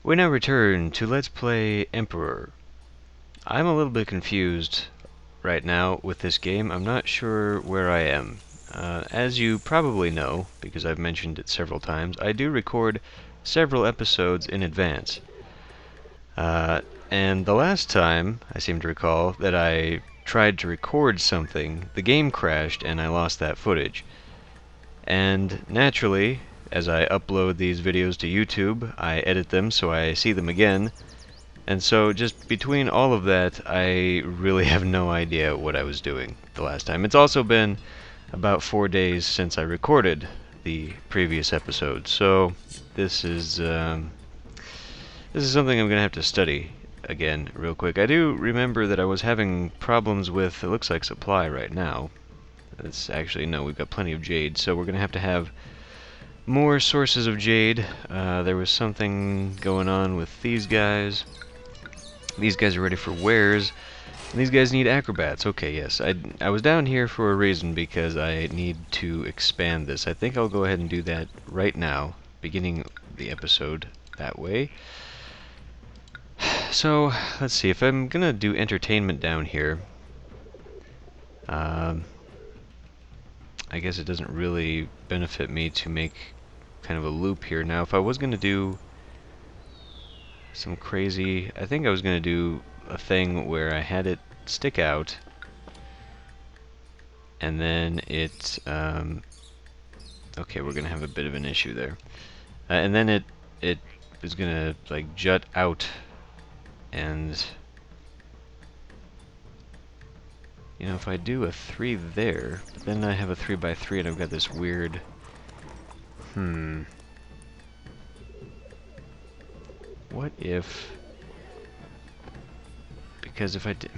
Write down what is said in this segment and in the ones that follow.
We now return to Let's Play Emperor. I'm a little bit confused right now with this game. I'm not sure where I am. As you probably know, because I've mentioned it several times, I do record several episodes in advance. And the last time, I seem to recall, that I tried to record something, the game crashed and I lost that footage. And naturally, as I upload these videos to YouTube, I edit them so I see them again. And so just between all of that, I really have no idea what I was doing the last time. It's also been about 4 days since I recorded the previous episode, so this is something I'm going to have to study again real quick. I do remember that I was having problems with, it looks like supply right now. It's actually, no, we've got plenty of jade, so we're going to have more sources of jade. There was something going on with these guys. These guys are ready for wares. And these guys need acrobats. Okay, yes. I was down here for a reason, because I need to expand this. I think I'll go ahead and do that right now, beginning the episode that way. So, let's see. If I'm going to do entertainment down here, I guess it doesn't really benefit me to make kind of a loop here. Now, if I was going to do some crazy... I think I was going to do a thing where I had it stick out, and then it... okay, we're going to have a bit of an issue there. And then it is going to, like, jut out, and... You know, if I do a 3 there, but then I have a 3x3 and I've got this weird... What if... Because if I did...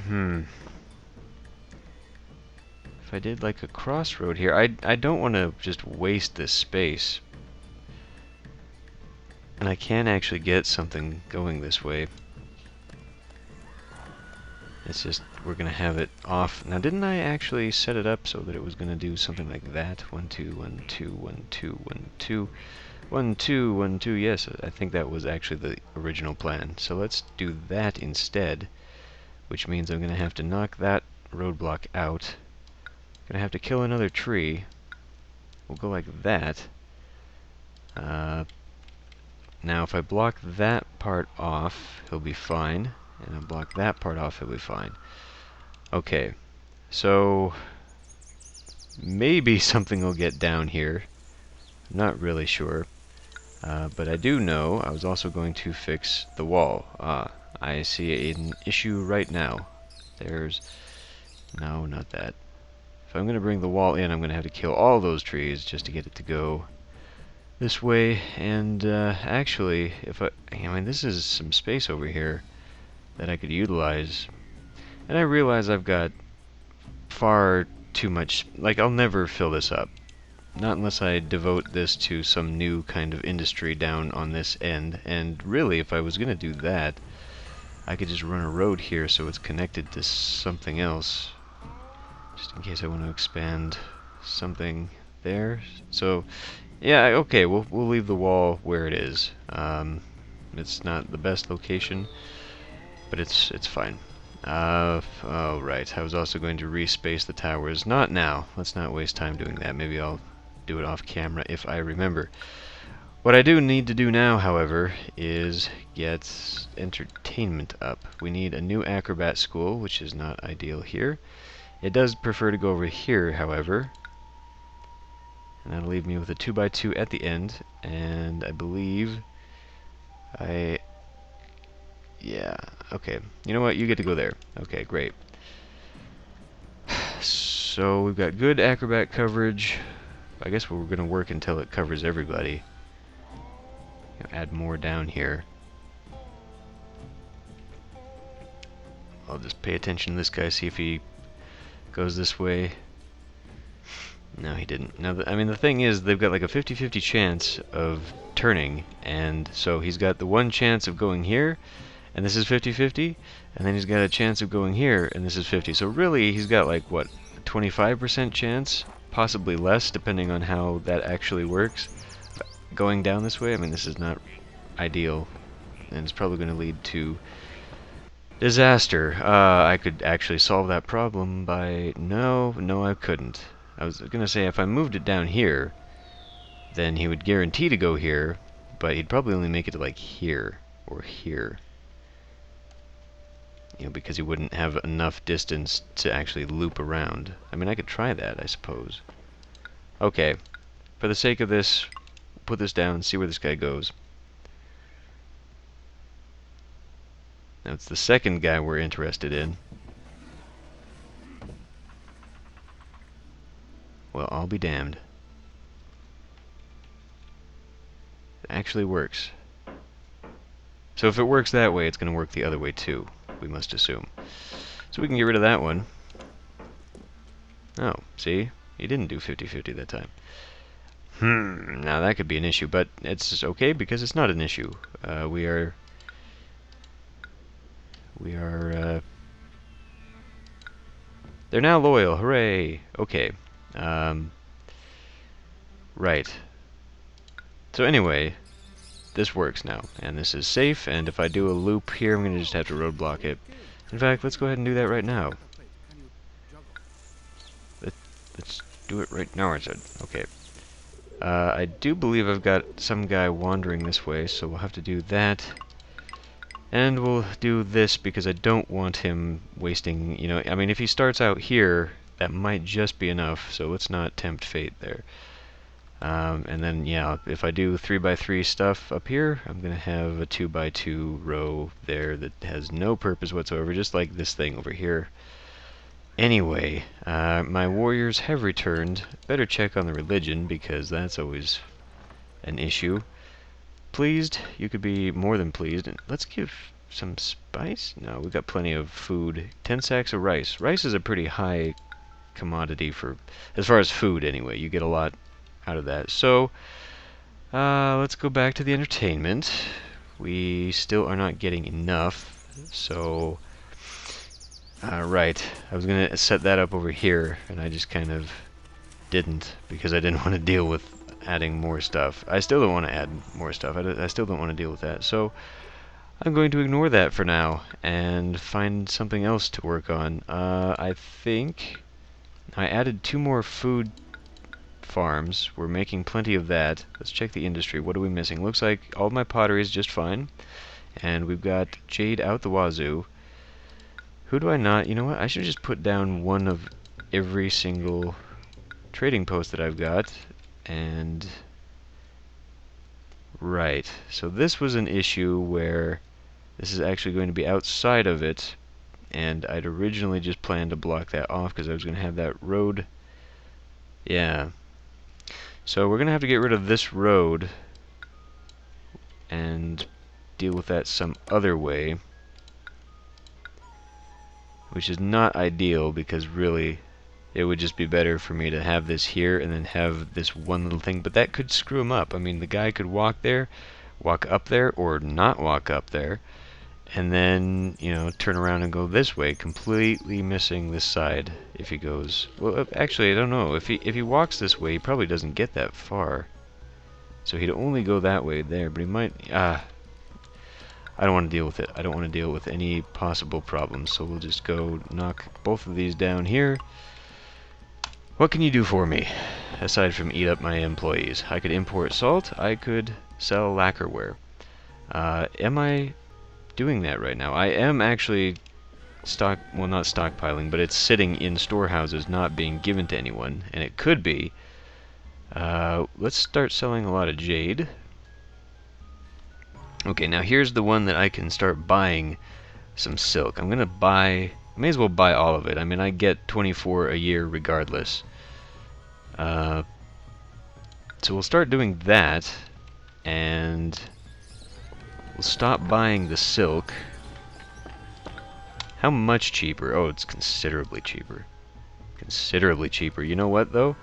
If I did like a crossroad here, I don't want to just waste this space. And I can actually get something going this way. It's just, we're going to have it off. Now, didn't I actually set it up so that it was going to do something like that? 1, 2, 1, 2, 1, 2, 1, 2, 1, 2, 1, 2. Yes, I think that was actually the original plan. So let's do that instead, which means I'm going to have to knock that roadblock out. Going to have to kill another tree. We'll go like that. Now, if I block that part off, he'll be fine. And I'll block that part off, he'll be fine. Okay, so maybe something will get down here. I'm not really sure. But I do know I was also going to fix the wall. I see an issue right now. There's... No, not that. If I'm going to bring the wall in, I'm going to have to kill all those trees just to get it to go this way. And actually, if I mean, this is some space over here that I could utilize. And I realize I've got far too much... Like, I'll never fill this up. Not unless I devote this to some new kind of industry down on this end. And really, if I was going to do that, I could just run a road here so it's connected to something else. Just in case I want to expand something there. So, yeah, okay, we'll leave the wall where it is. It's not the best location, but it's fine. Oh, right. I was also going to respace the towers. Not now. Let's not waste time doing that. Maybe I'll do it off camera if I remember. What I do need to do now, however, is get entertainment up. We need a new acrobat school, which is not ideal here. It does prefer to go over here, however. And that'll leave me with a 2x2 at the end. And I believe yeah, okay. You know what? You get to go there. Okay, great. So we've got good acrobat coverage. I guess we're going to work until it covers everybody. Add more down here. I'll just pay attention to this guy, see if he goes this way. No, he didn't. Now, I mean, the thing is, they've got like a 50-50 chance of turning, and so he's got the one chance of going here, and this is 50-50, and then he's got a chance of going here, and this is 50. So really, he's got like, what, a 25% chance? Possibly less, depending on how that actually works. Going down this way, I mean, this is not ideal and it's probably going to lead to disaster. I could actually solve that problem by... No, I couldn't. I was going to say if I moved it down here, then he would guarantee to go here, but he'd probably only make it to like here or here. You know, because he wouldn't have enough distance to actually loop around. I mean, I could try that, I suppose. Okay, for the sake of this, put this down, see where this guy goes. Now it's the second guy we're interested in. Well, I'll be damned. It actually works. So if it works that way, it's going to work the other way too, we must assume. So we can get rid of that one. Oh, see? He didn't do 50-50 that time. Now that could be an issue, but it's okay because it's not an issue. We are... They're now loyal, hooray! Okay. Right. So anyway, this works now, and this is safe, and if I do a loop here, I'm going to just have to roadblock it. In fact, let's go ahead and do that right now. Let's do it right now, I said. Okay. I do believe I've got some guy wandering this way, so we'll have to do that. And we'll do this because I don't want him wasting, you know, I mean, if he starts out here, that might just be enough, so let's not tempt fate there. And then, yeah, if I do 3x3 stuff up here, I'm going to have a 2x2 row there that has no purpose whatsoever, just like this thing over here. Anyway, my warriors have returned. Better check on the religion, because that's always an issue. Pleased? You could be more than pleased. Let's give some spice? No, we've got plenty of food. 10 sacks of rice. Rice is a pretty high commodity for, as far as food anyway. You get a lot out of that. So, let's go back to the entertainment. We still are not getting enough, so... right, I was going to set that up over here, and I just kind of didn't, because I didn't want to deal with adding more stuff. I still don't want to add more stuff. I still don't want to deal with that. So I'm going to ignore that for now and find something else to work on. I think I added 2 more food farms. We're making plenty of that. Let's check the industry. What are we missing? Looks like all my pottery is just fine. And we've got jade out the wazoo. Who do I not? You know what? I should just put down one of every single trading post that I've got. And right, so this was an issue where this is actually going to be outside of it, and I'd originally just planned to block that off because I was going to have that road. Yeah, so we're going to have to get rid of this road and deal with that some other way, which is not ideal because really it would just be better for me to have this here and then have this one little thing, but that could screw him up. I mean, the guy could walk up there, or not walk up there, and then, you know, turn around and go this way, completely missing this side if he goes... Well, actually, I don't know. If he walks this way, he probably doesn't get that far. So he'd only go that way there, but he might... I don't want to deal with it. I don't want to deal with any possible problems, so we'll just go knock both of these down here. What can you do for me, aside from eat up my employees? I could import salt. I could sell lacquerware. Am I doing that right now? I am actually well, not stockpiling, but it's sitting in storehouses, not being given to anyone, and it could be. Let's start selling a lot of jade. Okay, now here's the one that I can start buying some silk. I'm gonna buy... I may as well buy all of it. I mean, I get 24 a year regardless. So we'll start doing that, and we'll stop buying the silk. How much cheaper? Oh, it's considerably cheaper. Considerably cheaper. You know what, though?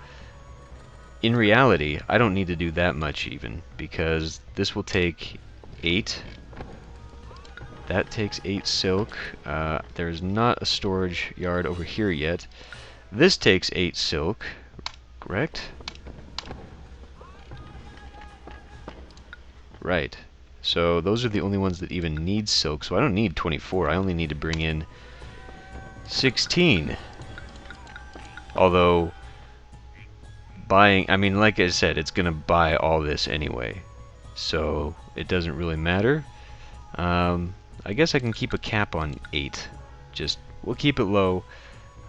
In reality, I don't need to do that much even, because this will take 8. That takes 8 silk. There's not a storage yard over here yet. This takes 8 silk, correct? Right. So those are the only ones that even need silk. So I don't need 24. I only need to bring in 16. Although, buying, I mean, like I said, it's going to buy all this anyway. So it doesn't really matter. I guess I can keep a cap on 8. Just, we'll keep it low.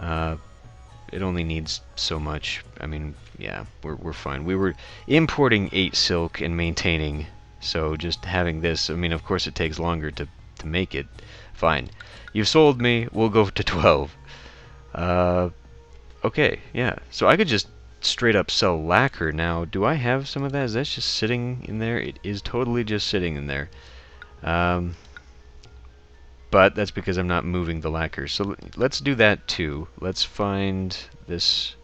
It only needs so much. I mean, yeah, we're fine. We were importing 8 silk and maintaining, so just having this, I mean, of course it takes longer to make it. Fine. You've sold me, we'll go to 12. Okay, yeah. So I could just straight up sell lacquer now. Do I have some of that? Is that just sitting in there? It is totally just sitting in there. But that's because I'm not moving the lacquer. So let's do that too. Let's find this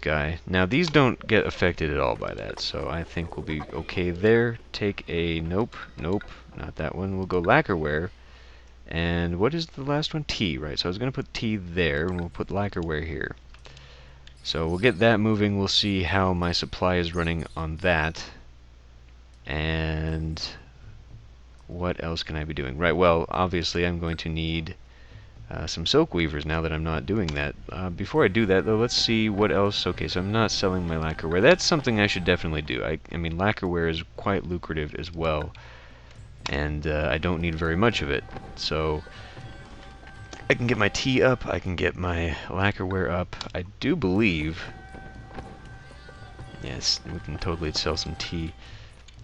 guy. Now these don't get affected at all by that, so I think we'll be okay there. Take a nope, not that one. We'll go lacquerware. And what is the last one? Tea, right? So I was going to put tea there, and we'll put lacquerware here. So we'll get that moving. We'll see how my supply is running on that. And what else can I be doing? Right, well, obviously I'm going to need some silk weavers now that I'm not doing that. Before I do that, though, let's see what else. Okay, so I'm not selling my lacquerware. That's something I should definitely do. I mean, lacquerware is quite lucrative as well, and I don't need very much of it. So I can get my tea up, I can get my lacquerware up. I do believe... Yes, we can totally sell some tea.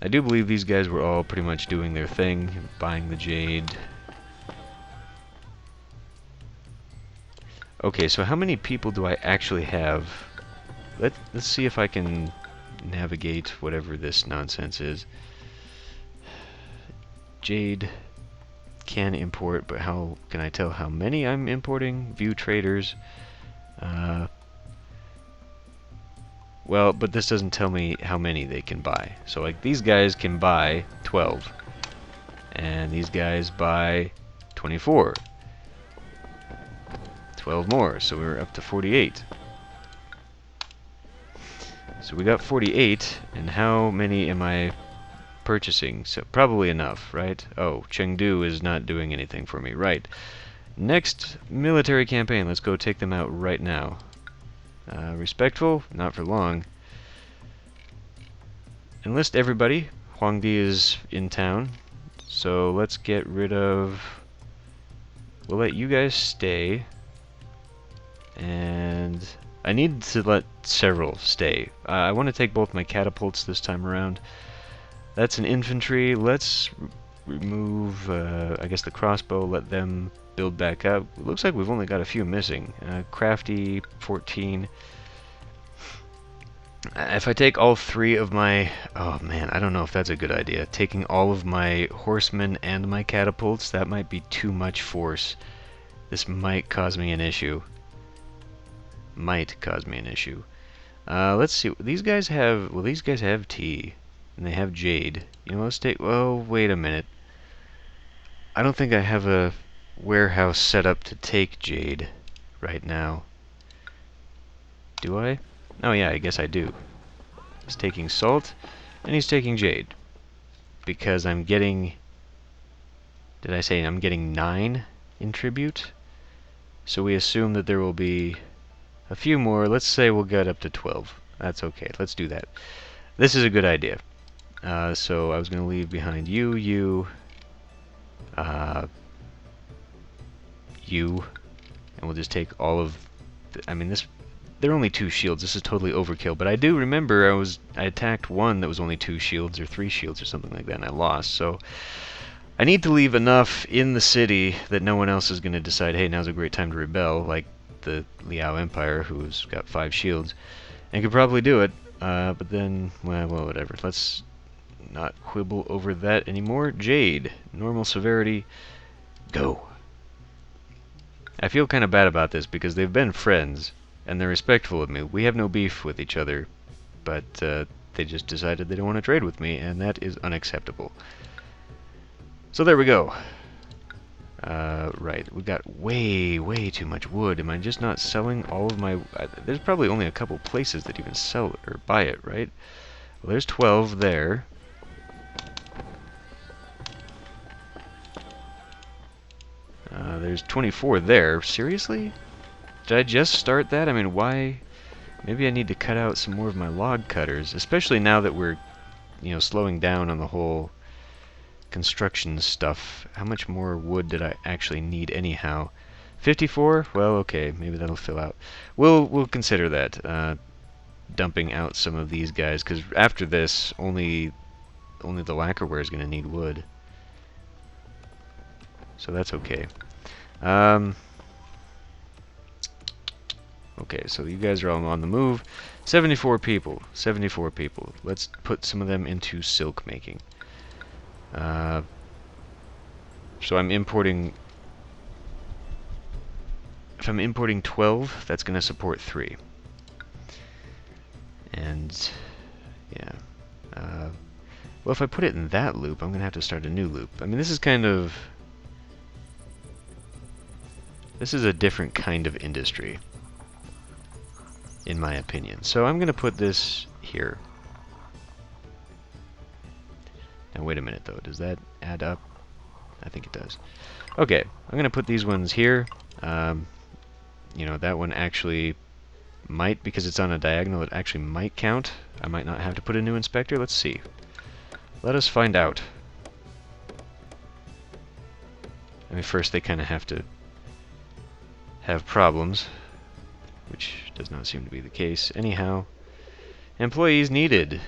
I do believe these guys were all pretty much doing their thing, buying the jade. Okay, so how many people do I actually have? Let's see if I can navigate whatever this nonsense is. Jade can import, but how can I tell how many I'm importing? View traders. Well, but this doesn't tell me how many they can buy. So like these guys can buy 12. And these guys buy 24. 12 more, so we're up to 48. So we got 48, and how many am I purchasing? So probably enough, right? Oh, Chengdu is not doing anything for me, right. Next military campaign, let's go take them out right now. Respectful? Not for long. Enlist everybody. Huangdi is in town. So let's get rid of... We'll let you guys stay. And I need to let several stay. I want to take both my catapults this time around. That's an infantry. Let's remove, I guess, the crossbow. Let them build back up. It looks like we've only got a few missing. Crafty, 14. If I take all 3 of my... Oh man, I don't know if that's a good idea. Taking all of my horsemen and my catapults, that might be too much force. This might cause me an issue. Might cause me an issue. Let's see. These guys have... Well, these guys have tea. And they have jade. You know, let's take... Oh, wait a minute. I don't think I have a warehouse set up to take jade right now. Do I? Oh yeah, I guess I do. He's taking salt, and he's taking jade. Because I'm getting... Did I say I'm getting 9 in tribute? So we assume that there will be a few more. Let's say we'll get up to 12. That's okay. Let's do that. This is a good idea. So I was going to leave behind you, you, and we'll just take all of... I mean, this... They're only 2 shields. This is totally overkill. But I do remember I attacked one that was only 2 shields or 3 shields or something like that, and I lost. So I need to leave enough in the city that no one else is going to decide, hey, now's a great time to rebel, like the Liao Empire, who's got 5 shields, and could probably do it. But then, well, whatever. Let's not quibble over that anymore. Jade, normal severity, go. I feel kind of bad about this because they've been friends. And they're respectful of me. We have no beef with each other, but they just decided they don't want to trade with me, and that is unacceptable. So there we go. Right, we got way too much wood. Am I just not selling all of my... there's probably only a couple places that even sell it or buy it, right? Well, there's 12 there. there's 24 there. Seriously? Did I just start that? I mean, why? Maybe I need to cut out some more of my log cutters, especially now that we're, slowing down on the whole construction stuff. How much more wood did I actually need anyhow? 54? Well, okay, maybe that'll fill out. We'll consider that, dumping out some of these guys, because after this, only the lacquerware is going to need wood. So that's okay. Okay, so you guys are all on the move. 74 people. 74 people. Let's put some of them into silk making. So I'm importing... If I'm importing 12, that's going to support 3. And... yeah. Well, if I put it in that loop, I'm going to have to start a new loop. I mean, this is kind of... This is a different kind of industry, in my opinion. So I'm going to put this here. Now wait a minute though, does that add up? I think it does. Okay, I'm going to put these ones here. That one actually might, because it's on a diagonal, it actually might count. I might not have to put a new inspector. Let's see. Let us find out. I mean, first they kind of have to have problems, which does not seem to be the case. Anyhow, employees needed.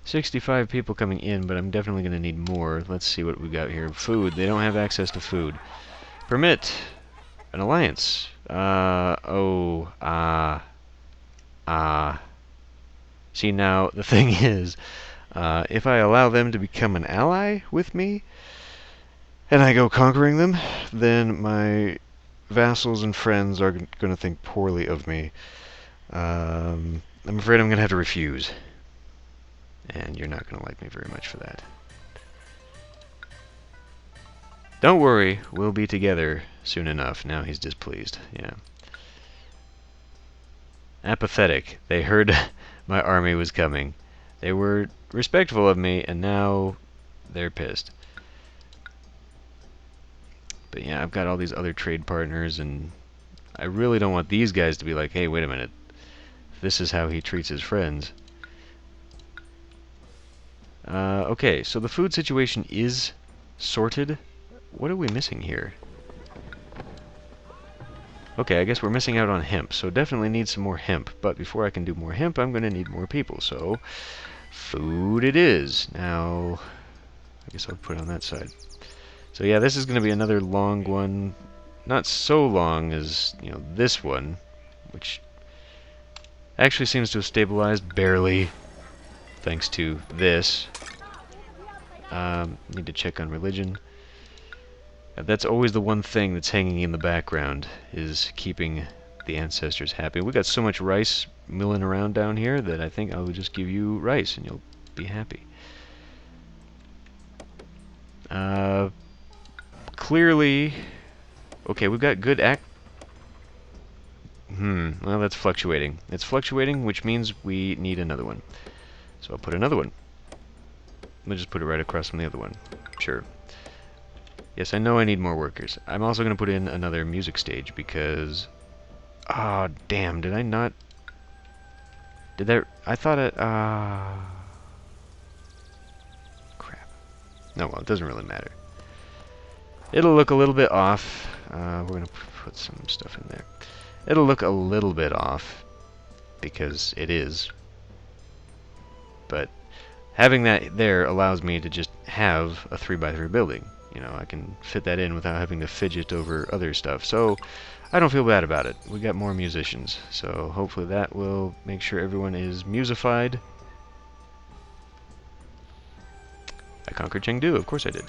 65 people coming in, but I'm definitely going to need more. Let's see what we got here. Food. They don't have access to food. Permit an alliance. See, now, the thing is, if I allow them to become an ally with me, and I go conquering them, then my vassals and friends are going to think poorly of me. I'm afraid I'm going to have to refuse. And you're not going to like me very much for that. Don't worry, we'll be together soon enough. Now he's displeased, yeah. Apathetic. They heard my army was coming. They were respectful of me, and now they're pissed. But yeah, I've got all these other trade partners, and I really don't want these guys to be like, hey, wait a minute. This is how he treats his friends. Okay, so the food situation is sorted. What are we missing here? Okay, I guess we're missing out on hemp, so definitely need some more hemp. But before I can do more hemp, I'm going to need more people, so food it is. Now, I guess I'll put it on that side. So yeah, this is going to be another long one. Not so long as, this one, which actually seems to have stabilized barely, thanks to this. Need to check on religion. That's always the one thing that's hanging in the background, is keeping the ancestors happy. We got so much rice milling around down here that I think I'll just give you rice and you'll be happy. Clearly, okay, we've got good well, that's fluctuating. It's fluctuating, which means we need another one. So I'll put another one. We'll just put it right across from the other one. Sure. Yes, I know I need more workers. I'm also going to put in another music stage because... Ah, oh, damn, did I not... Did that... I thought it... Crap. No, well, it doesn't really matter. It'll look a little bit off. We're going to put some stuff in there. It'll look a little bit off because it is. But having that there allows me to just have a 3x3 building. I can fit that in without having to fidget over other stuff. So I don't feel bad about it. We got more musicians, so hopefully that will make sure everyone is musified. I conquered Chengdu, of course I did.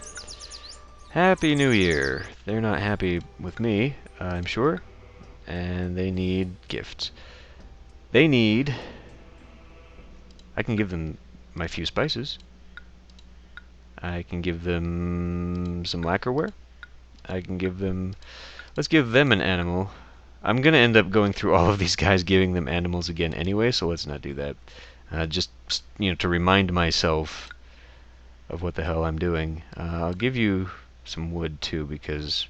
Happy New Year. They're not happy with me, I'm sure. And they need gifts. They need... I can give them my few spices. I can give them some lacquerware. I can give them... Let's give them an animal. I'm going to end up going through all of these guys giving them animals again anyway, so let's not do that. Just, to remind myself of what the hell I'm doing. I'll give you some wood too, because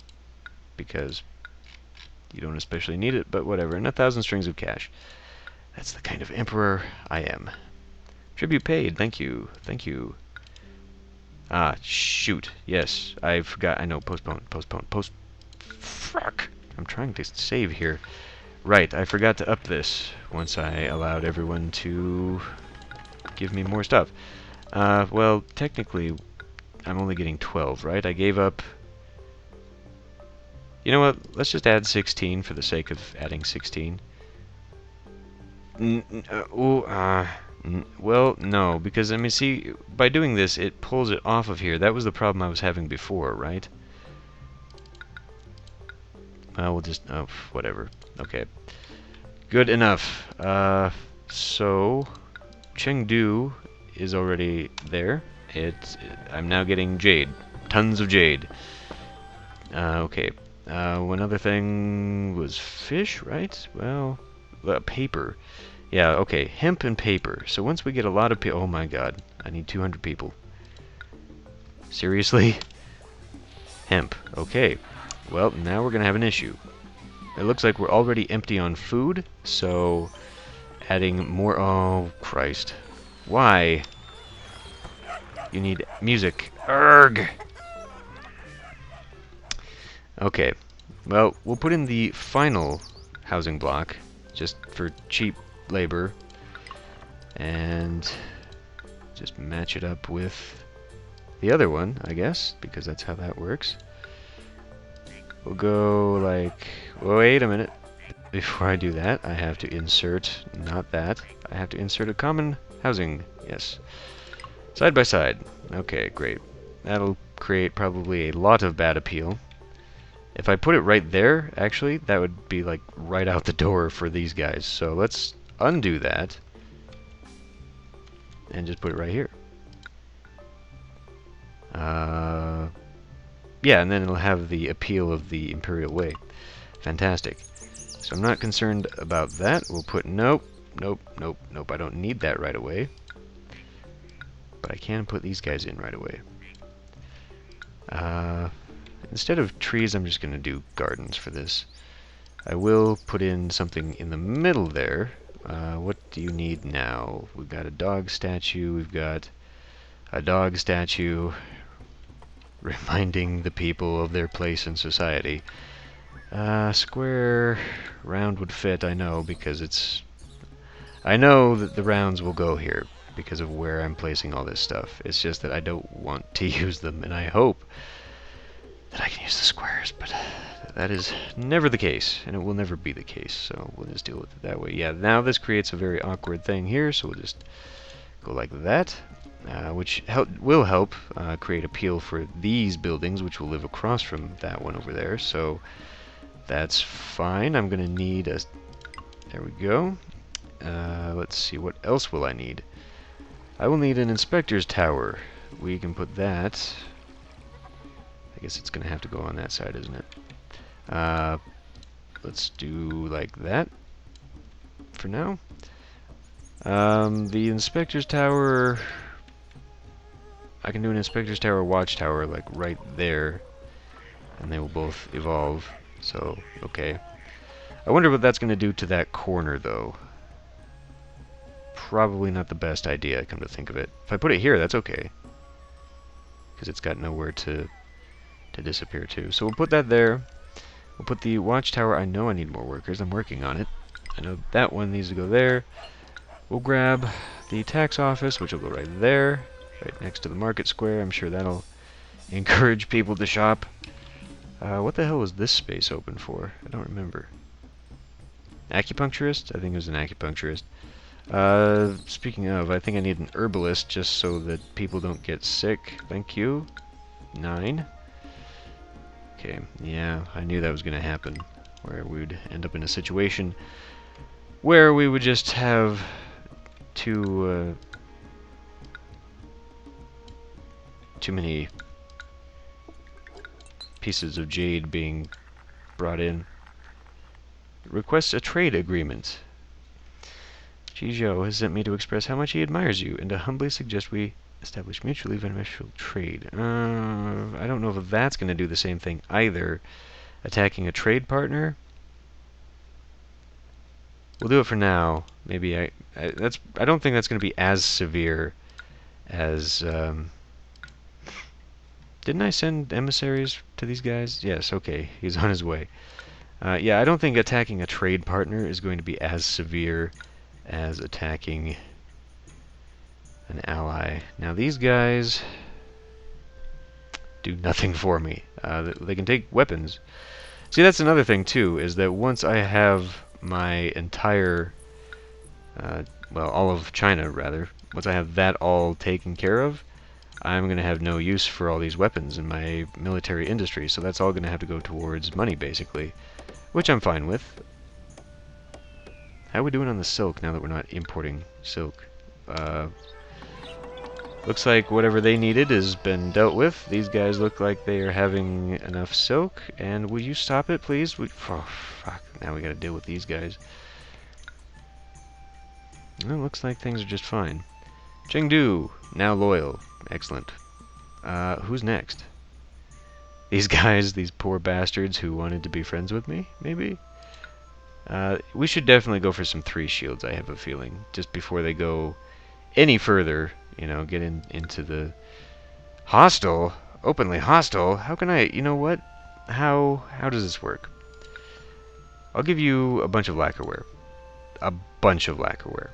you don't especially need it, but whatever. And 1,000 strings of cash. That's the kind of emperor I am. Tribute paid. Thank you. Thank you. Ah, shoot. Yes, I forgot. I know. Postpone. Fuck. I'm trying to save here. Right, I forgot to up this once I allowed everyone to give me more stuff. Well, technically, I'm only getting 12, right? I gave up... You know what? Let's just add 16 for the sake of adding 16. Well, no, because, I mean, see, by doing this, it pulls it off of here. That was the problem I was having before, right? We'll just... Oh, whatever. Okay. Good enough. So... Chengdu is already there. I'm now getting jade. Tons of jade. Okay. One other thing was fish, right? Well, paper. Yeah, okay. Hemp and paper. So once we get a lot of people... Oh my god. I need 200 people. Seriously? Hemp. Okay. Well, now we're going to have an issue. It looks like we're already empty on food, so adding more... Oh, Christ. Why? You need music. Urgh! Okay. Well, we'll put in the final housing block, just for cheap labor, and just match it up with the other one, I guess, because that's how that works. We'll go like... Wait a minute. Before I do that, I have to insert... Not that. I have to insert a common housing. Yes. Side by side. Okay, great. That'll create probably a lot of bad appeal. If I put it right there, actually, that would be like right out the door for these guys. So let's undo that and just put it right here. Yeah, and then it'll have the appeal of the Imperial Way. Fantastic. So I'm not concerned about that. We'll put nope. I don't need that right away. But I can put these guys in right away. Instead of trees, I'm just going to do gardens for this. I will put in something in the middle there. What do you need now? We've got a dog statue. We've got a dog statue reminding the people of their place in society. Square, round would fit, I know, because it's... I know that the rounds will go here because of where I'm placing all this stuff. It's just that I don't want to use them, and I hope that I can use the squares, but that is never the case, and it will never be the case, so we'll just deal with it that way. Yeah, now this creates a very awkward thing here, so we'll just go like that, which will help create appeal for these buildings, which will live across from that one over there, so that's fine. I'm going to need a... There we go. Let's see, what else will I need? I will need an inspector's tower. We can put that... I guess it's going to have to go on that side, isn't it? Let's do like that for now. The inspector's tower... I can do an inspector's tower, watchtower, like right there, and they will both evolve. So, okay. I wonder what that's going to do to that corner, though. Probably not the best idea, come to think of it. If I put it here, that's okay, because it's got nowhere to disappear to. So we'll put that there. We'll put the watchtower. I know I need more workers. I'm working on it. I know that one needs to go there. We'll grab the tax office, which will go right there, right next to the market square. I'm sure that'll encourage people to shop. What the hell was this space open for? I don't remember. Acupuncturist? I think it was an acupuncturist. Speaking of, I think I need an herbalist just so that people don't get sick. Thank you. 9. Okay, yeah, I knew that was going to happen, where we would end up in a situation where we would just have too many pieces of jade being brought in. Requests a trade agreement. Jizhou has sent me to express how much he admires you and to humbly suggest we Establish mutually beneficial trade. I don't know if that's going to do the same thing either. Attacking a trade partner? We'll do it for now. Maybe I don't think that's going to be as severe as... didn't I send emissaries to these guys? Yes, okay. He's on his way. Yeah, I don't think attacking a trade partner is going to be as severe as attacking an ally. Now these guys do nothing for me. They can take weapons. See, that's another thing too, is that once I have my entire, well, all of China rather, once I have that all taken care of, I'm going to have no use for all these weapons in my military industry, so that's all going to have to go towards money, basically, which I'm fine with. How are we doing on the silk now that we're not importing silk? Looks like whatever they needed has been dealt with. These guys look like they are having enough silk, and will you stop it, please? Oh, fuck, now we gotta deal with these guys. Well, looks like things are just fine. Chengdu, now loyal. Excellent. Who's next? These guys, these poor bastards who wanted to be friends with me, maybe? We should definitely go for some 3 shields, I have a feeling, just before they go any further, you know, get into the hostile, openly hostile. How can I, you know what? How does this work? I'll give you a bunch of lacquerware. A bunch of lacquerware.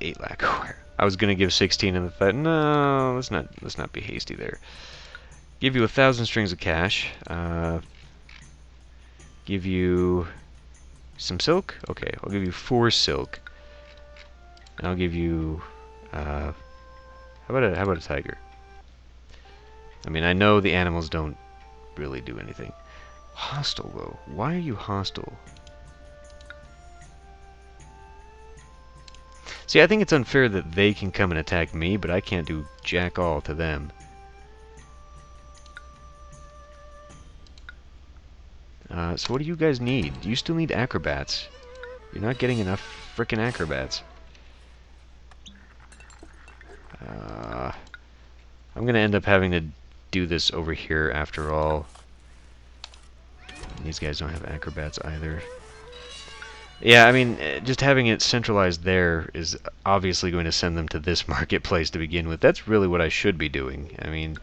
8 lacquerware. I was gonna give 16 and I thought, no, let's not be hasty there. Give you 1,000 strings of cash. Give you some silk. Okay, I'll give you 4 silk. And I'll give you how about a tiger? I mean, I know the animals don't really do anything. Hostile though. Why are you hostile? See, I think it's unfair that they can come and attack me, but I can't do jack all to them. So what do you guys need? You still need acrobats. You're not getting enough frickin' acrobats. I'm gonna end up having to do this over here after all. And these guys don't have acrobats either. Yeah, I mean, just having it centralized there is obviously going to send them to this marketplace to begin with. That's really what I should be doing. I mean,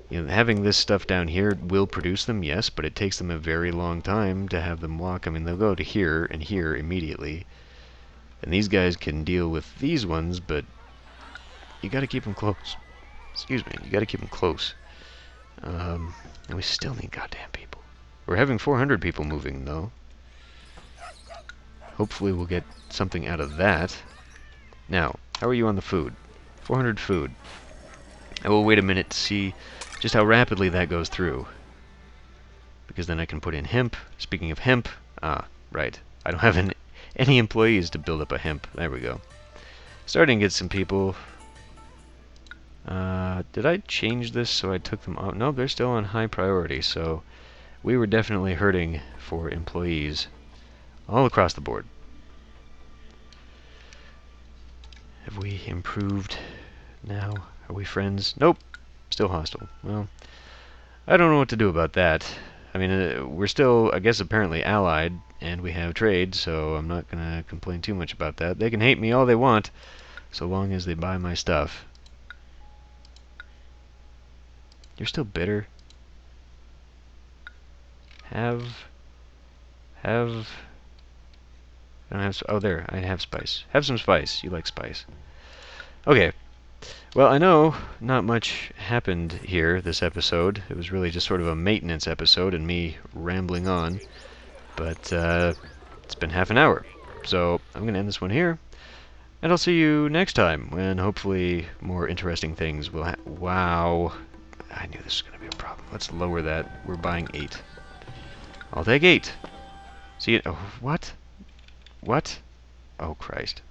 you know, having this stuff down here will produce them, yes, but it takes them a very long time to have them walk. I mean, they'll go to here and here immediately. And these guys can deal with these ones, but you gotta keep them close. Excuse me, you gotta keep them close. And we still need goddamn people. We're having 400 people moving, though. Hopefully we'll get something out of that. Now, how are you on the food? 400 food. I will wait a minute to see just how rapidly that goes through. Because then I can put in hemp. Speaking of hemp, right. I don't have any employees to build up a hemp. There we go. Starting to get some people. Did I change this so I took them off? No, they're still on high priority, so we were definitely hurting for employees all across the board. Have we improved now? Are we friends? Nope. Still hostile. Well, I don't know what to do about that. I mean, we're still, I guess, apparently allied, and we have trade, so I'm not going to complain too much about that. They can hate me all they want, so long as they buy my stuff. You're still bitter? I don't have... Oh, there. I have spice. Have some spice. You like spice. Okay. Well, I know not much happened here this episode. It was really just sort of a maintenance episode and me rambling on. But it's been half an hour. So I'm going to end this one here. And I'll see you next time when hopefully more interesting things will happen. Wow. I knew this was going to be a problem. Let's lower that. We're buying 8. I'll take 8. See it? Oh, what? What? Oh, Christ.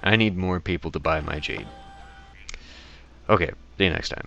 I need more people to buy my jade. Okay, see you next time.